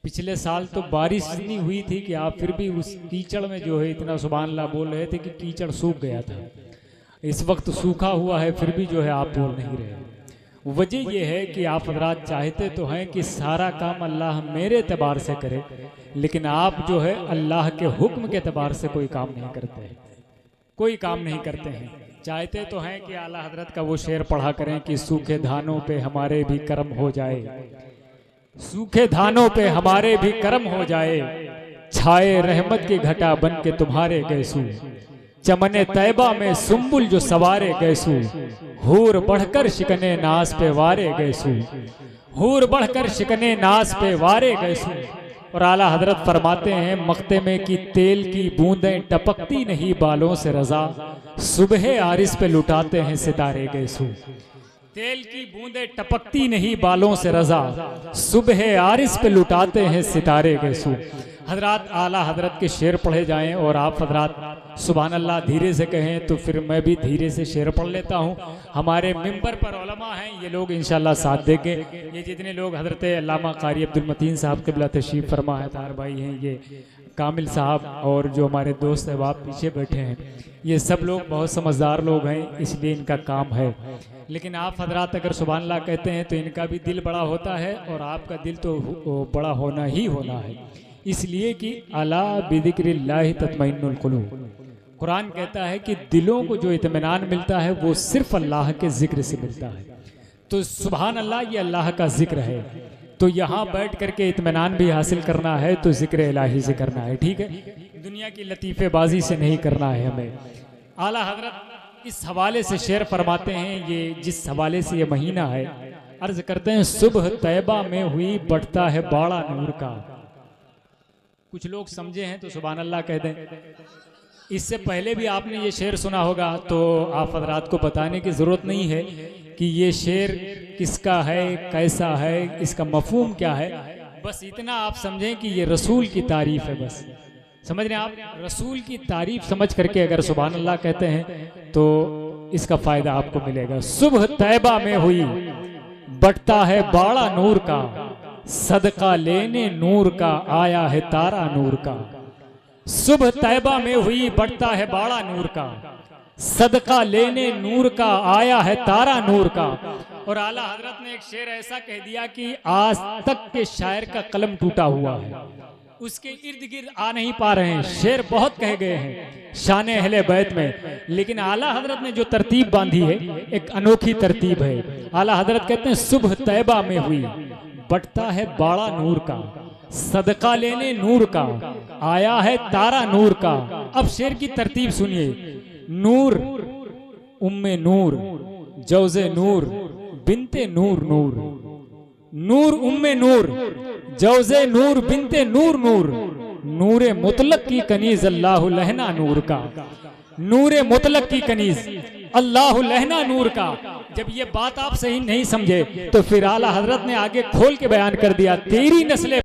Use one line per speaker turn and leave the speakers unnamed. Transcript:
پچھلے سال تو بارش اتنی ہوئی تھی کہ آپ پھر بھی اس کیچڑ میں جو ہے اتنا سبحان اللہ بول رہے تھے کہ کیچڑ سوکھ گیا تھا. اس وقت سوکھا ہوا ہے پھر بھی جو ہے آپ بول نہیں رہے. وجہ یہ ہے کہ آپ حضرات چاہتے تو ہیں کہ سارا کام اللہ میرے اعتبار سے کرے، لیکن آپ جو ہے اللہ کے حکم کے اعتبار سے کوئی کام نہیں کرتے ہیں، کوئی کام نہیں کرتے ہیں. چاہتے تو ہیں کہ اعلیٰ حضرت کا وہ شعر پڑھا کریں کہ سوکھے دھانوں پہ ہمارے بھی کرم ہو جائے، سوکھے دھانوں پہ ہمارے بھی کرم ہو جائے، چھائے رحمت کی گھٹا بن کے تمہارے گیسو، چمن طیبہ میں سنبل جو سوارے گیسو، حور بڑھ کر شکنے ناز پہ وارے گیسو، حور بڑھ کر شکنے ناز پہ وارے گیسو. اور اعلیٰ حضرت فرماتے ہیں مختمے کی تیل کی بوندیں ٹپکتی نہیں بالوں سے رضا، صبح عارض پہ لٹاتے ہیں ستارے گیسو. تیل کی بوندیں ٹپکتی نہیں بالوں سے رضا، صبح عارض پہ لٹاتے ہیں ستارے گیسو. حضرات اعلیٰ حضرت کے شعر پڑھے جائیں اور آپ حضرات سبحان اللہ دھیرے سے کہیں تو پھر میں بھی دھیرے سے شعر پڑھ لیتا ہوں. ہمارے ممبر پر علماء ہیں، یہ لوگ انشاءاللہ ساتھ دیں گے. یہ جتنے لوگ حضرت علامہ قاری عبدالمتین صاحب قبلہ تشریف فرما ہے، طاہر بھائی ہیں، یہ کامل صاحب اور جو ہمارے دوست احباب پیچھے بیٹھے ہیں، یہ سب لوگ بہت سمجھدار لوگ ہیں، اس لیے ان کا کام ہے. لیکن آپ حضرات اگر سبحان اللہ کہتے ہیں تو ان کا بھی دل بڑا ہوتا ہے اور آپ کا دل تو بڑا ہونا ہی ہونا ہے، اس لیے کہ الا بذکر اللہ تطمئن القلوب. قرآن کہتا ہے کہ دلوں کو جو اطمینان ملتا ہے وہ صرف اللہ کے ذکر سے ملتا ہے. تو سبحان اللہ یہ اللہ کا ذکر ہے، تو یہاں بیٹھ کر کے اطمینان بھی حاصل کرنا ہے تو ذکر الہی سے کرنا ہے، ٹھیک ہے، دنیا کی لطیفے بازی سے نہیں کرنا ہے ہمیں. اعلیٰ حضرت اس حوالے سے شعر فرماتے ہیں، یہ جس حوالے سے یہ مہینہ ہے، عرض کرتے ہیں صبح طیبہ میں ہوئی بڑھتا ہے باڑا نور کا. کچھ لوگ سمجھے ہیں تو سبحان اللہ کہہ دیں. اس سے پہلے بھی آپ نے یہ شعر سنا ہوگا تو آپ حضرات کو بتانے کی ضرورت نہیں ہے کہ یہ شعر کس کا ہے، کیسا ہے، اس کا مفہوم کیا ہے. بس اتنا آپ سمجھیں کہ یہ رسول کی تعریف ہے. بس سمجھ رہے ہیں آپ، رسول کی تعریف سمجھ کر کے اگر سبحان اللہ کہتے ہیں تو اس کا فائدہ آپ کو ملے گا. صبح طیبہ میں ہوئی بٹتا ہے باڑا نور کا، صدقہ لینے نور کا آیا ہے تارا نور کا. صبح طیبہ میں ہوئی بڑھتا ہے باڑا نور کا، صدقہ لینے نور کا آیا ہے تارا نور کا. اور اعلیٰ حضرت نے ایک شعر ایسا کہہ دیا کہ آج تک کے شاعر کا قلم ٹوٹا ہوا ہے، اس کے ارد گرد آ نہیں پا رہے ہیں. شعر بہت کہے گئے ہیں شان اہل بیت میں، لیکن اعلیٰ حضرت نے جو ترتیب باندھی ہے ایک انوکھی ترتیب ہے. اعلیٰ حضرت کہتے ہیں صبح طیبہ میں ہوئی بٹتا ہے باڑا نور کا، صدقہ لینے نور کا آیا ہے تارا نور کا. اب شعر کی ترتیب سنیے. نور ام نور جوز نور بنت نور نور، نور ام نور جوز نور بنت نور نور، نور مطلق کی کنیز اللہ لہنا نور کا، نور مطلق کی کنیز اللہ لہنا نور کا. جب یہ بات آپ صحیح نہیں سمجھے تو پھر اعلیٰ حضرت نے آگے کھول کے بیان کر دیا، تیری نسل